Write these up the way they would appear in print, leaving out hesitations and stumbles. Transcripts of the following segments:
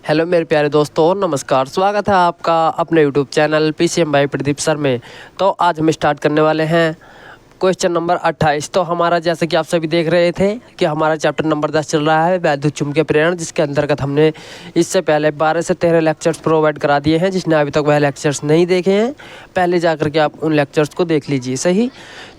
Hello मेरे प्यारे दोस्तों, नमस्कार। स्वागत है आपका अपने YouTube channel PCM by Pradeep sir में। तो आज हम स्टार्ट करने वाले हैं क्वेश्चन नंबर 28। तो हमारा जैसे कि आप सभी देख रहे थे कि हमारा चैप्टर नंबर 10 चल रहा है वैद्युत चुम्बकीय प्रेरण, जिसके अंतर्गत हमने इससे पहले 12 से 13 लेक्चर्स प्रोवाइड करा दिए हैं। जिसने अभी तक वह लेक्चर्स नहीं देखे हैं, पहले जा कर के आप उन लेक्चर्स को देख लीजिए। सही।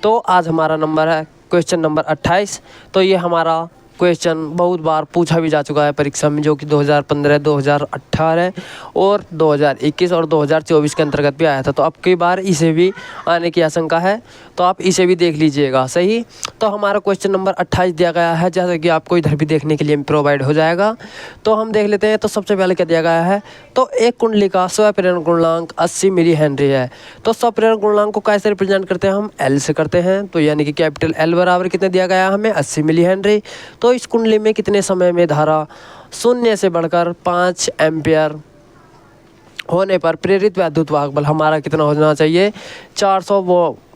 तो आज हमारा नंबर है क्वेश्चन नंबर 28। तो ये हमारा क्वेश्चन बहुत बार पूछा भी जा चुका है परीक्षा में, जो कि 2015, 2018 और 2021 और 2024 के अंतर्गत भी आया था। तो अब की बार इसे भी आने की आशंका है, तो आप इसे भी देख लीजिएगा। सही। तो हमारा क्वेश्चन नंबर 28 दिया गया है, जैसे कि आपको इधर भी देखने के लिए प्रोवाइड हो जाएगा। तो हम देख लेते हैं। तो सबसे पहले क्या दिया गया है, तो एक कुंडली का स्वप्रेरण गुणांक 80 मिली हेनरी है। तो स्वप्रेरण गुणांक को कैसे रिप्रेजेंट करते हैं, हम एल से करते हैं। तो यानी कि कैपिटल एल बराबर कितने दिया गया है हमें, 80 मिली हेनरी। तो इस कुंडली में कितने समय में धारा 0 से बढ़कर 5 एम्पियर होने पर प्रेरित वैद्युत वाहक बल हमारा कितना होना चाहिए, 400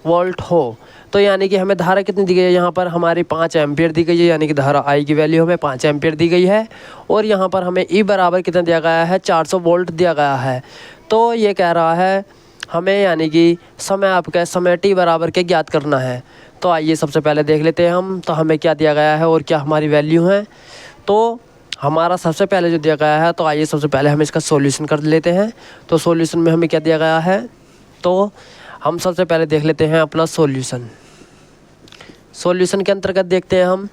वोल्ट हो। तो यानी कि हमें धारा कितनी दी गई है, यहाँ पर हमारी 5 एम्पियर दी गई है, यानी कि धारा आई की वैल्यू हमें 5 एम्पियर दी गई है। और यहाँ पर हमें ई बराबर कितना दिया गया है, 400 वोल्ट दिया गया है। तो ये कह रहा है हमें, यानी कि समय आपका समय टी बराबर के ज्ञात करना है। तो आइए सबसे पहले देख लेते हैं हम, तो हमें क्या दिया गया है और क्या हमारी वैल्यू है। तो हमारा सबसे पहले जो दिया गया है, तो आइए सबसे पहले हम इसका सॉल्यूशन कर लेते हैं। तो सॉल्यूशन में हमें क्या दिया गया है, तो हम सबसे पहले देख लेते हैं अपना सॉल्यूशन। सॉल्यूशन के अंतर्गत देखते हैं हम,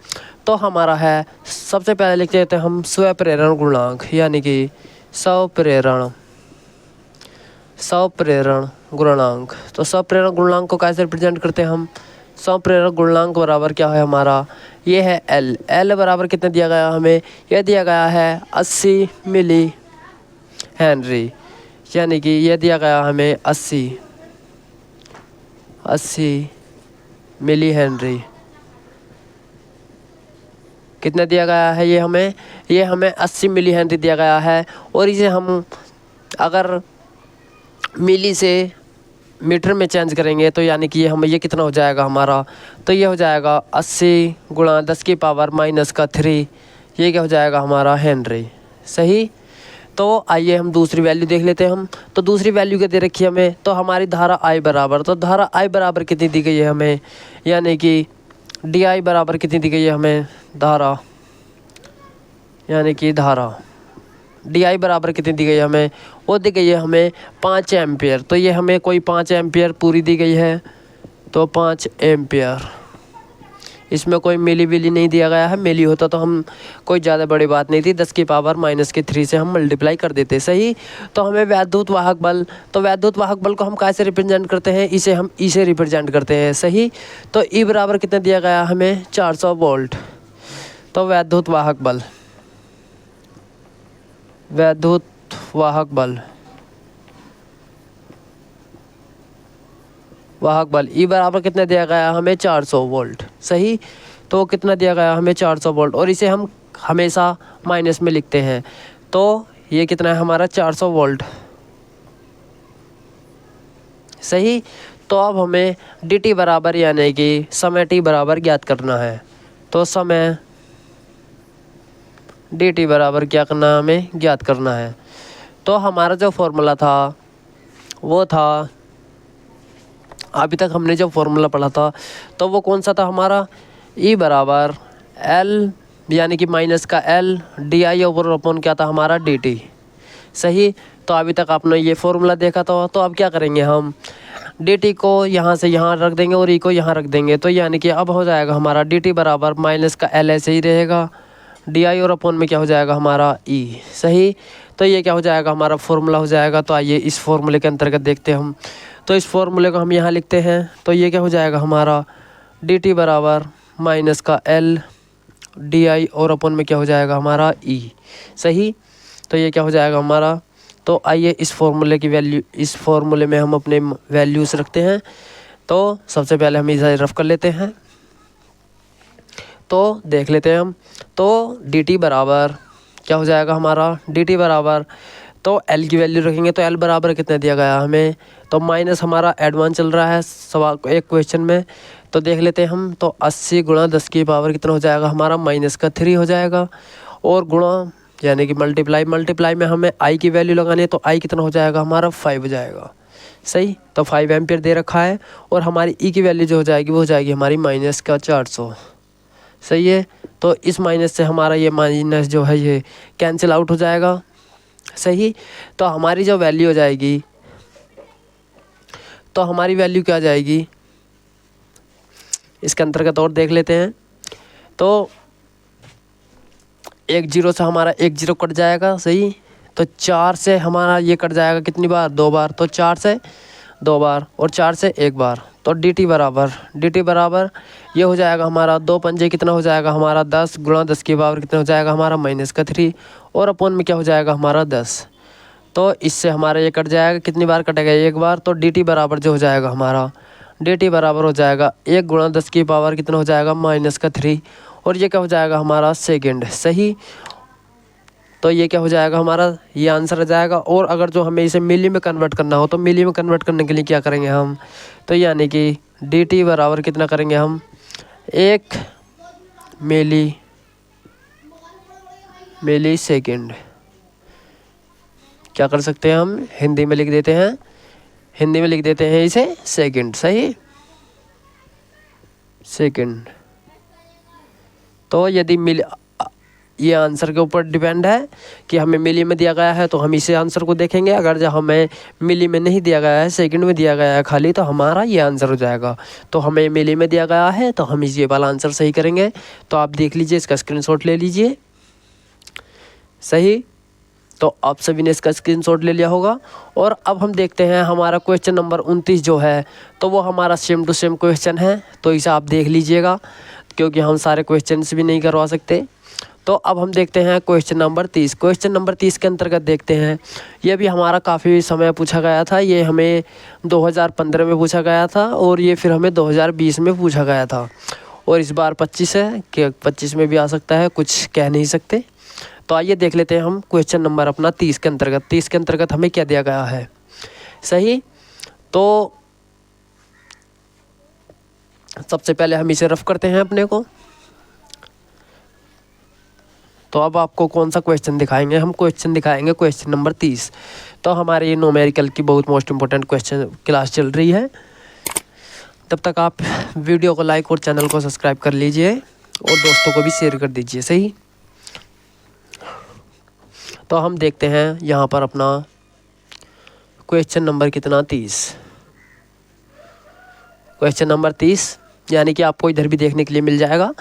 तो हमारा है सबसे पहले लिख देते हैं हम स्वप्रेरण गुणांक, यानी कि स्वप्रेरण गुणांक। तो स्वप्रेरण गुणांक को कैसे रिप्रेजेंट करते हैं हम, स्वप्रेरण गुणांक बराबर क्या है हमारा, ये है एल। एल बराबर कितने दिया गया हमें, यह दिया गया है 80 मिली हेनरी, यानी कि यह दिया गया हमें 80 मिली हेनरी। कितना दिया गया है ये हमें 80 मिली हेनरी दिया गया है। और इसे हम अगर मिली से मीटर में चेंज करेंगे, तो यानी कि ये कितना हो जाएगा हमारा, तो ये हो जाएगा 80 गुणा 10 की पावर माइनस का 3, ये क्या हो जाएगा हमारा हेनरी। सही। तो आइए हम दूसरी वैल्यू देख लेते हैं हम। तो दूसरी वैल्यू क्या दे रखी है हमें, तो हमारी धारा आई बराबर, तो धारा आई बराबर कितनी दी गई है हमें, यानी कि डी आई बराबर कितनी दी गई है हमें, धारा यानी कि धारा डी आई बराबर कितनी दी गई है हमें, वो दी गई है हमें 5 एम्पियर। तो ये हमें कोई 5 एम्पियर पूरी दी गई है, तो 5 एम्पियर। इसमें कोई मिली विली नहीं दिया गया है, मिली होता तो हम कोई ज़्यादा बड़ी बात नहीं थी, 10 की पावर माइनस के 3 से हम मल्टीप्लाई कर देते। सही। तो हमें वैद्युत वाहक बल, तो वैद्युत वाहक बल को हम कैसे रिप्रेजेंट करते हैं, इसे हम ई से रिप्रेजेंट करते हैं। सही। तो ई बराबर कितना दिया गया हमें, 400 वोल्ट। तो वैद्युत वाहक बल ई बराबर कितना दिया गया हमें, 400 वोल्ट। सही। तो कितना दिया गया हमें, 400 वोल्ट, और इसे हम हमेशा माइनस में लिखते हैं। तो ये कितना है हमारा, 400 वोल्ट। सही। तो अब हमें डी टी बराबर, यानी कि समय टी बराबर ज्ञात करना है। तो समय डी टी बराबर क्या करना है, हमें ज्ञात करना है। तो हमारा जो फॉर्मूला था वो था, अभी तक हमने जो फॉर्मूला पढ़ा था तो वो कौन सा था हमारा, ई बराबर एल, यानी कि माइनस का L D I over upon क्या था हमारा, डी टी। सही। तो अभी तक आपने ये फॉर्मूला देखा था। तो अब क्या करेंगे हम, डी टी को यहाँ से यहाँ रख देंगे और ई को यहाँ रख देंगे। तो यानी कि अब हो जाएगा हमारा डी टी बराबर माइनस का एल ऐसे ही रहेगा, डी आई और अपॉन में क्या हो जाएगा हमारा, ई। सही। तो ये क्या हो जाएगा हमारा फॉर्मूला हो जाएगा। तो आइए इस फॉर्मूले के अंतर्गत देखते हैं हम। तो इस फॉर्मूले को हम यहाँ लिखते हैं। तो ये क्या हो जाएगा हमारा, डी टी बराबर माइनस का एल डी आई और अपॉन में क्या हो जाएगा हमारा, ई। सही। तो ये क्या हो जाएगा हमारा। तो आइए इस फॉर्मूले की वैल्यू, इस फॉर्मूले में हम अपने वैल्यूज़ रखते हैं। तो सबसे पहले हम इसे रफ कर लेते हैं। तो देख लेते हैं हम। तो डी टी बराबर क्या हो जाएगा हमारा, डी टी बराबर, तो एल की वैल्यू रखेंगे। तो एल बराबर कितना दिया गया हमें, तो माइनस हमारा एडवांस चल रहा है सवाल एक क्वेश्चन में। तो देख लेते हैं हम। तो 80 गुणा 10 की पावर कितना हो जाएगा हमारा, माइनस का 3 हो जाएगा। और गुणा यानी कि मल्टीप्लाई में हमें आई की वैल्यू लगानी है, तो आई कितना हो जाएगा हमारा 5 हो जाएगा। सही, तो 5 एम्पियर दे रखा है और हमारी ई की वैल्यू जो हो जाएगी वो हो जाएगी हमारी -400। सही है, तो इस माइनस से हमारा ये माइनस जो है ये कैंसिल आउट हो जाएगा। सही, तो हमारी जो वैल्यू हो जाएगी, तो हमारी वैल्यू क्या जाएगी इसके अंतर्गत और देख लेते हैं। तो 1 0 से हमारा 1 0 कट जाएगा। सही, तो 4 से हमारा ये कट जाएगा कितनी बार, 2 बार, तो 4 से 2 बार और 4 से 1 बार, तो dt बराबर ये हो जाएगा हमारा 2 पंजे कितना हो जाएगा हमारा 10 गुणा 10 की पावर कितना हो जाएगा हमारा -3 और अपॉन में क्या हो जाएगा हमारा 10। तो इससे हमारा ये कट जाएगा, कितनी बार कटेगा, 1 बार, तो dt बराबर जो हो जाएगा हमारा dt बराबर हो जाएगा 1 गुणा 10 की पावर कितना हो जाएगा -3 और ये क्या हो जाएगा हमारा सेकंड। सही, तो ये क्या हो जाएगा हमारा, ये आंसर आ जाएगा। और अगर जो हमें इसे मिली में कन्वर्ट करना हो तो मिली में कन्वर्ट करने के लिए क्या करेंगे हम, तो यानी कि dt बराबर कितना करेंगे हम, 1 मिली सेकेंड। क्या कर सकते हैं हम, हिंदी में लिख देते हैं इसे सेकंड। सही, सेकंड। तो यदि ये आंसर के ऊपर डिपेंड है कि हमें मिली में दिया गया है तो हम इसे आंसर को देखेंगे, अगर जो हमें मिली में नहीं दिया गया है, सेकंड में दिया गया है खाली, तो हमारा ये आंसर हो जाएगा। तो हमें मिली में दिया गया है तो हम ये वाला आंसर सही करेंगे। तो आप देख लीजिए, इसका स्क्रीनशॉट ले लीजिए। सही, तो आप सभी ने इसका स्क्रीनशॉट ले लिया होगा। और अब हम देखते हैं हमारा क्वेश्चन नंबर 29 जो है, तो वो हमारा सेम टू सेम क्वेश्चन है, तो इसे आप देख लीजिएगा क्योंकि हम सारे क्वेश्चंस भी नहीं करवा सकते। तो अब हम देखते हैं क्वेश्चन नंबर 30। क्वेश्चन नंबर 30 के अंतर्गत देखते हैं, ये भी हमारा काफ़ी समय पूछा गया था। ये हमें 2015 में पूछा गया था और ये फिर हमें 2020 में पूछा गया था और इस बार 25 है कि 25 में भी आ सकता है, कुछ कह नहीं सकते। तो आइए देख लेते हैं हम क्वेश्चन नंबर अपना 30 के अंतर्गत हमें क्या दिया गया है। सही, तो सबसे पहले हम इसे रफ करते हैं अपने को। तो अब आपको कौन सा क्वेश्चन दिखाएंगे, हम क्वेश्चन दिखाएंगे क्वेश्चन नंबर 30। तो हमारे ये न्यूमेरिकल की बहुत मोस्ट इंपॉर्टेंट क्वेश्चन क्लास चल रही है, तब तक आप वीडियो को लाइक और चैनल को सब्सक्राइब कर लीजिए और दोस्तों को भी शेयर कर दीजिए। सही, तो हम देखते हैं यहाँ पर अपना क्वेश्चन नंबर कितना, 30। क्वेश्चन नंबर 30 यानी कि आपको इधर भी देखने के लिए मिल जाएगा।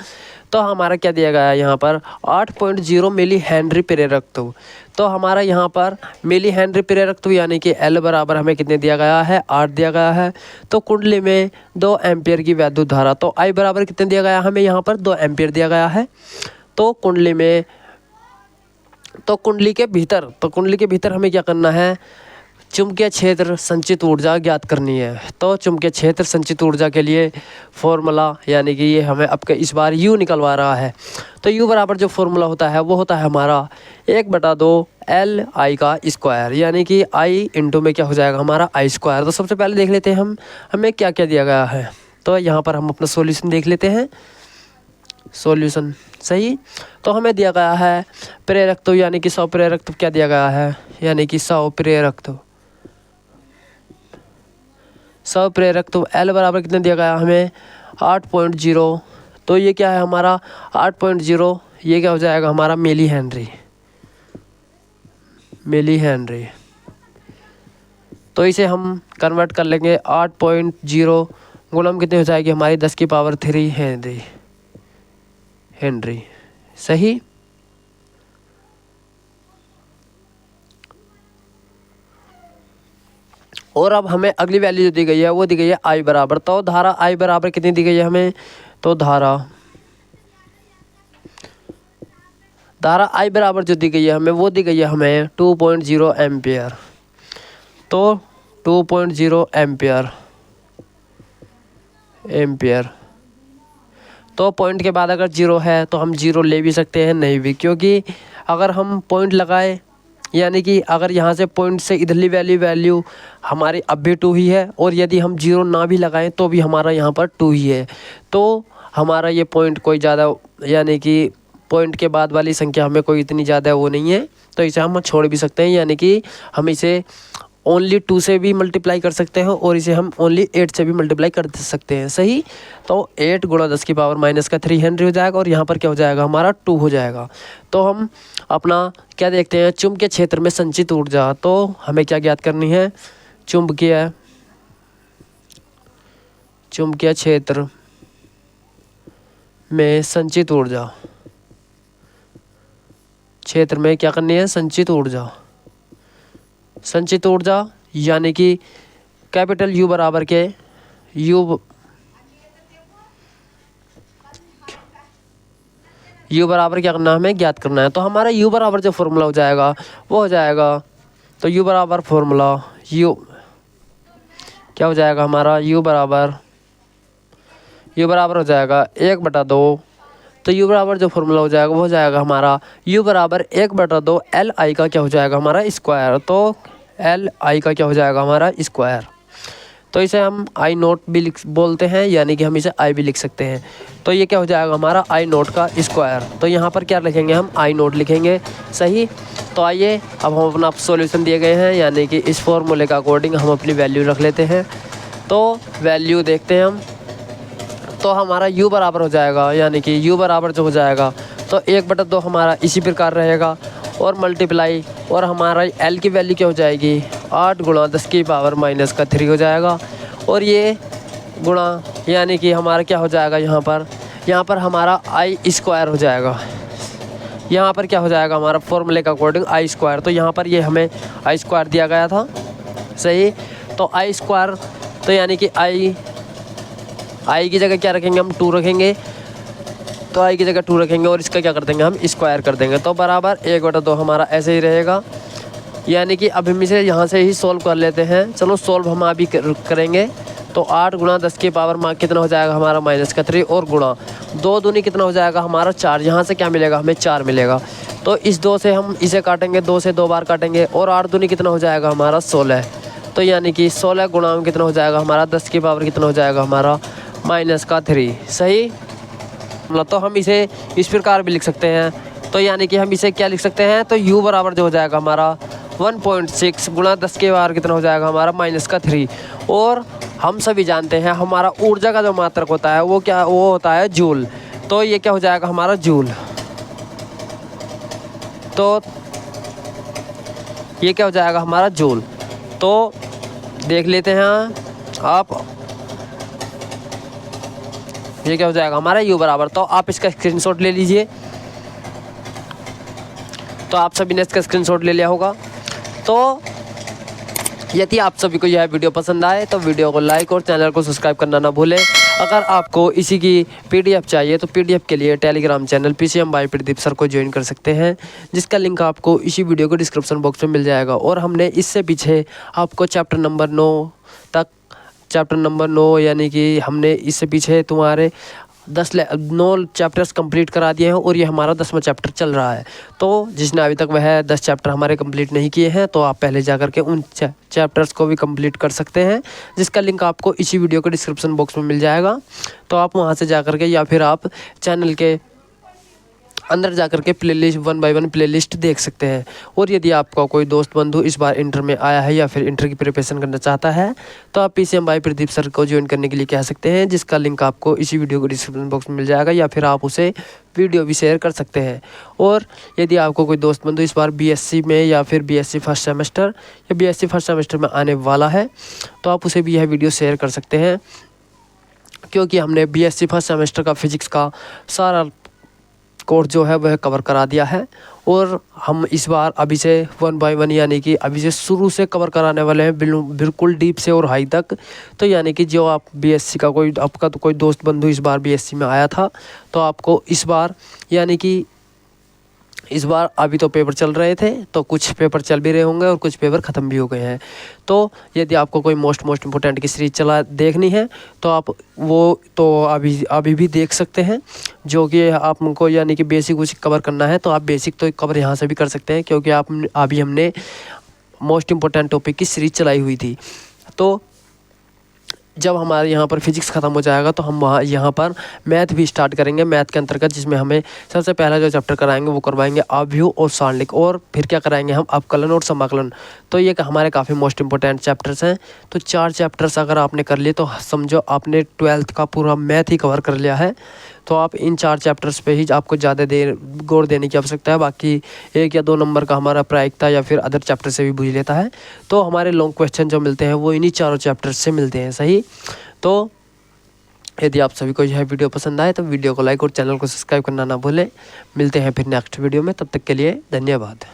तो हमारा क्या दिया गया है यहाँ पर, 8.0 मिली हेनरी प्रेरकत्व। तो हमारा यहाँ पर मिली हेनरी प्रेरकत्व यानी कि L बराबर हमें कितने दिया गया है, 8 दिया गया है। तो कुंडली में 2 एम्पियर की वैद्युत धारा, तो I बराबर कितने दिया गया हमें यहाँ पर, 2 एम्पियर दिया गया है। तो कुंडली में, तो कुंडली के भीतर हमें क्या करना है, चुंबकीय क्षेत्र संचित ऊर्जा ज्ञात करनी है। तो चुंबकीय क्षेत्र संचित ऊर्जा के लिए फॉर्मूला यानी कि ये हमें अब इस बार U निकलवा रहा है। तो U बराबर जो फॉर्मूला होता है वो होता है हमारा 1/2 LI का स्क्वायर, यानी कि I इंटू में क्या हो जाएगा हमारा I स्क्वायर। तो सबसे पहले देख लेते हैं हम हमें क्या क्या दिया गया है। तो यहाँ पर हम अपना सॉल्यूशन देख लेते हैं। सॉल्यूशन सही, तो हमें दिया गया है प्रेरकत्व यानी कि 100 प्रेरकत्व क्या दिया गया है, यानी कि 100 प्रेरकत्व L बराबर कितने दिया गया हमें, 8.0। तो ये क्या है हमारा 8.0, ये क्या हो जाएगा हमारा मिली हेनरी। तो इसे हम कन्वर्ट कर लेंगे, 8.0 गुणम कितने हो जाएगी हमारी 10⁻³ हेनरी। सही, और अब हमें अगली वैल्यू जो दी गई है वो दी गई है I बराबर। तो धारा I बराबर कितनी दी गई है हमें, तो धारा I बराबर जो दी गई है हमें वो दी गई है हमें 2.0 एम्पियर। तो 2.0 एम्पियर। तो पॉइंट के बाद अगर 0 है तो हम 0 ले भी सकते हैं, नहीं भी, क्योंकि अगर हम पॉइंट लगाए यानी कि अगर यहाँ से पॉइंट से इधरली वैल्यू हमारी अब भी 2 ही है और यदि हम 0 ना भी लगाएं तो भी हमारा यहाँ पर 2 ही है। तो हमारा ये पॉइंट कोई ज़्यादा यानी कि पॉइंट के बाद वाली संख्या हमें कोई इतनी ज़्यादा वो नहीं है, तो इसे हम छोड़ भी सकते हैं, यानी कि हम इसे ओनली 2 से भी मल्टीप्लाई कर सकते हैं और इसे हम ओनली 8 से भी मल्टीप्लाई कर सकते हैं। सही, तो 8 गुणा 10 की पावर माइनस का 3 हेनरी हो जाएगा और यहाँ पर क्या हो जाएगा हमारा 2 हो जाएगा। तो हम अपना क्या देखते हैं, चुंबकीय क्षेत्र में संचित ऊर्जा। तो हमें क्या ज्ञात करनी है, चुंबकीय क्षेत्र में संचित ऊर्जा, क्षेत्र में क्या करनी है, संचित ऊर्जा यानी कि कैपिटल U बराबर के U बराबर क्या करना है, हमें ज्ञात करना है। तो हमारा U बराबर जो फॉर्मूला हो जाएगा वो हो जाएगा, तो U बराबर फॉर्मूला U क्या हो जाएगा हमारा, U बराबर हो जाएगा 1/2। तो U बराबर जो फॉर्मूला हो जाएगा वो हो जाएगा हमारा U बराबर 1/2 LI का क्या हो जाएगा हमारा स्क्वायर। तो LI का क्या हो जाएगा हमारा स्क्वायर। तो इसे हम I नोट भी बोलते हैं, यानी कि हम इसे I भी लिख सकते हैं। तो ये क्या हो जाएगा हमारा I नोट का स्क्वायर। तो यहाँ पर क्या लिखेंगे, हम I नोट लिखेंगे। सही, तो आइए अब हम अपना सॉल्यूशन दिए गए हैं, यानी कि इस फॉर्मूले का अकॉर्डिंग हम अपनी वैल्यू रख लेते हैं। तो वैल्यू देखते हैं हम, तो हमारा U बराबर हो जाएगा, यानी कि U बराबर जो हो जाएगा तो 1/2 हमारा इसी प्रकार रहेगा और मल्टीप्लाई, और हमारा L की वैल्यू क्या हो जाएगी, 8 गुणा 10 की पावर माइनस का 3 हो जाएगा। और ये गुणा, यानी कि हमारा क्या हो जाएगा यहाँ पर हमारा I स्क्वायर हो जाएगा। यहाँ पर क्या हो जाएगा हमारा फॉर्मूले का अकॉर्डिंग I स्क्वायर। तो यहाँ पर ये हमें I स्क्वायर दिया गया था। सही, तो I स्क्वायर, तो यानी कि I की जगह क्या रखेंगे, हम 2 रखेंगे। तो I की जगह 2 रखेंगे और इसका क्या कर देंगे, हम स्क्वायर कर देंगे। तो बराबर 1/2 हमारा ऐसे ही रहेगा, यानी कि अब हम इसे यहाँ से ही सोल्व कर लेते हैं। चलो सोल्व हम अभी करेंगे। तो 8 गुणा 10 की पावर कितना हो जाएगा हमारा माइनस का 3, और गुणा 2 दूनी कितना हो जाएगा हमारा 4। यहाँ से क्या मिलेगा, हमें 4 मिलेगा। तो इस 2 से हम इसे काटेंगे, 2 से 2 बार काटेंगे, और 8 दूनी कितना हो जाएगा हमारा 16। तो यानी कि 16 गुणा कितना हो जाएगा हमारा 10 की पावर कितना हो जाएगा हमारा माइनस का 3। सही, तो हम इसे इस प्रकार भी लिख सकते हैं। तो यानी कि हम इसे क्या लिख सकते हैं, तो U बराबर जो हो जाएगा हमारा 1.6 गुणा 10 के पावर कितना हो जाएगा हमारा माइनस का 3। और हम सभी जानते हैं हमारा ऊर्जा का जो मात्रक होता है वो होता है जूल। तो ये क्या हो जाएगा हमारा जूल। तो ये क्या हो जाएगा हमारा जूल। तो देख लेते हैं आप, ये क्या हो जाएगा हमारा U बराबर। तो आप इसका स्क्रीनशॉट ले लीजिए। तो आप सभी ने इसका स्क्रीनशॉट ले लिया होगा। तो यदि आप सभी को यह वीडियो पसंद आए तो वीडियो को लाइक और चैनल को सब्सक्राइब करना ना भूलें। अगर आपको इसी की PDF चाहिए तो PDF के लिए Telegram channel PCM by Pradeep sir को ज्वाइन कर सकते हैं, जिसका लिंक आपको इसी वीडियो को डिस्क्रिप्शन बॉक्स में मिल जाएगा। और हमने इससे पीछे आपको चैप्टर नंबर 9 यानी कि हमने इससे पीछे तुम्हारे 9 चैप्टर्स कंप्लीट करा दिए हैं और ये हमारा 10वां चैप्टर चल रहा है। तो जिसने अभी तक वह 10 चैप्टर हमारे कंप्लीट नहीं किए हैं तो आप पहले जा कर के उन चैप्टर्स को भी कंप्लीट कर सकते हैं, जिसका लिंक आपको इसी वीडियो के डिस्क्रिप्शन बॉक्स में मिल जाएगा। तो आप वहाँ से जा कर के, या फिर आप चैनल के अंदर जाकर के प्लेलिस्ट 1 बाय 1 प्लेलिस्ट देख सकते हैं। और यदि आपका कोई दोस्त बंधु इस बार इंटर में आया है या फिर इंटर की प्रिपरेशन करना चाहता है तो आप PCM बाय प्रदीप सर को ज्वाइन करने के लिए कह सकते हैं, जिसका लिंक आपको इसी वीडियो को डिस्क्रिप्शन बॉक्स में मिल जाएगा, या फिर आप उसे वीडियो भी शेयर कर सकते हैं। और यदि आपको कोई दोस्त बंधु इस बार BSc में या फिर BSc फर्स्ट सेमेस्टर या BSc फर्स्ट सेमेस्टर में आने वाला है तो आप उसे भी यह वीडियो शेयर कर सकते हैं, क्योंकि हमने BSc फर्स्ट सेमेस्टर का फिजिक्स का सारा कोर्स जो है वह कवर करा दिया है। और हम इस बार अभी से 1 बाय 1 यानी कि अभी से शुरू से कवर कराने वाले हैं, बिल्कुल डीप से और हाई तक। तो यानी कि जो आप BSc का आपका तो कोई दोस्त बंधु इस बार BSc में आया था तो आपको इस बार, यानी कि इस बार अभी तो पेपर चल रहे थे तो कुछ पेपर चल भी रहे होंगे और कुछ पेपर ख़त्म भी हो गए हैं। तो यदि आपको कोई मोस्ट इंपॉर्टेंट की सीरीज देखनी है तो आप वो तो अभी भी देख सकते हैं, जो कि आपको यानी कि बेसिक कुछ कवर करना है तो आप बेसिक तो कवर यहाँ से भी कर सकते हैं, क्योंकि अभी हमने मोस्ट इम्पोर्टेंट टॉपिक की सीरीज चलाई हुई थी। तो जब हमारे यहाँ पर फिजिक्स ख़त्म हो जाएगा तो हम वहाँ यहाँ पर मैथ भी स्टार्ट करेंगे, मैथ के अंतर्गत जिसमें हमें सबसे पहला जो चैप्टर कराएंगे वो करवाएंगे अवयव और सारणिक, और फिर क्या कराएंगे हम अवकलन और समाकलन। तो ये हमारे काफ़ी मोस्ट इंपॉर्टेंट चैप्टर्स हैं। तो 4 चैप्टर्स अगर आपने कर लिए तो समझो आपने 12th का पूरा मैथ ही कवर कर लिया है। तो आप इन 4 चैप्टर्स पे ही आपको ज़्यादा देर गौर देने की आवश्यकता है, बाकी 1 या 2 नंबर का हमारा प्रायिकता या फिर अदर चैप्टर से भी बुझ लेता है। तो हमारे लॉन्ग क्वेश्चन जो मिलते हैं वो इन्हीं 4 चैप्टर्स से मिलते हैं, सही। तो यदि आप सभी को यह वीडियो पसंद आए तो वीडियो को लाइक और चैनल को सब्सक्राइब करना ना भूलें। मिलते हैं फिर नेक्स्ट वीडियो में, तब तक के लिए धन्यवाद।